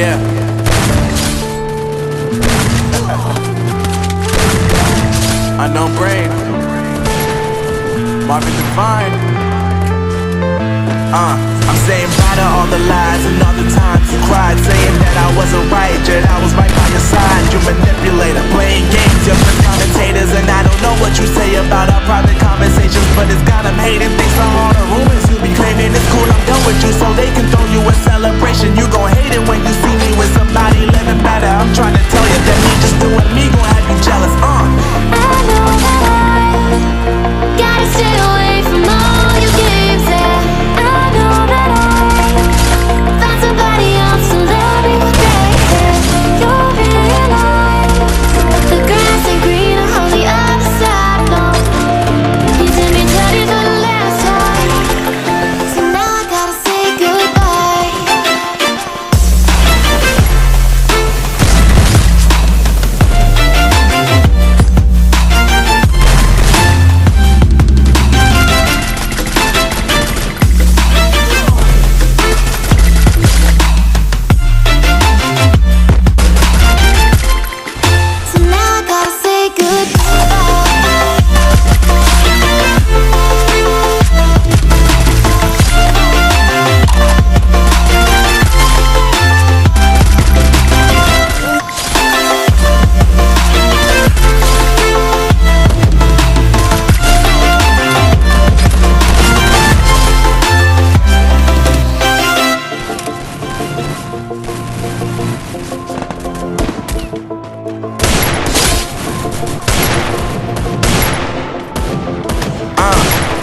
Yeah. Unknown brain. Marvin Divine. I'm saying bye to all the lies and all the times you cried, saying that I wasn't right, yet I was right by your side. You manipulator, playing games, you're the commentators, and I don't know what you say about our private conversations, but it's got them hating. Thanks for all the rumors you be claiming. It's cool, I'm done with you, so they can throw you a celebration. You gon' hate it when you see me with somebody living better. I'm trying to tell you that me just doing me gon' have you jealous. I know that I gotta stay away from all your games. I know that I found somebody else to love me with that. You'll realize the grass ain't greener on the other side. No, you did me dirty for the last time, so now I gotta say goodbye. So now I gotta say goodbye.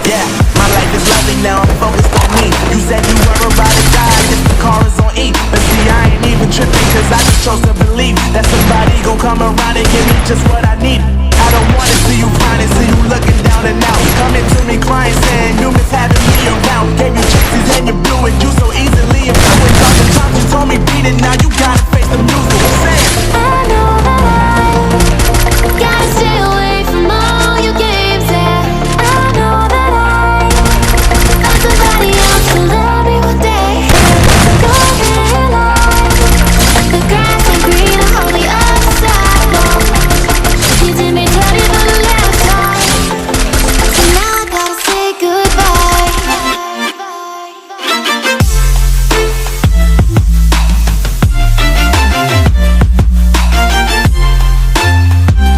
Yeah, my life is lovely now, I'm focused on me. You said you were about to die, I guess the car is on E. But see, I ain't even tripping, cause I just chose to believe that somebody gon' come around and give me just what I need. I don't wanna see you crying, see you looking down and out, coming to me crying, saying you miss having me around. Gave you chances and you blew it, you so easily influenced. All the times you told me beat it, now you gotta face the music. I'm saying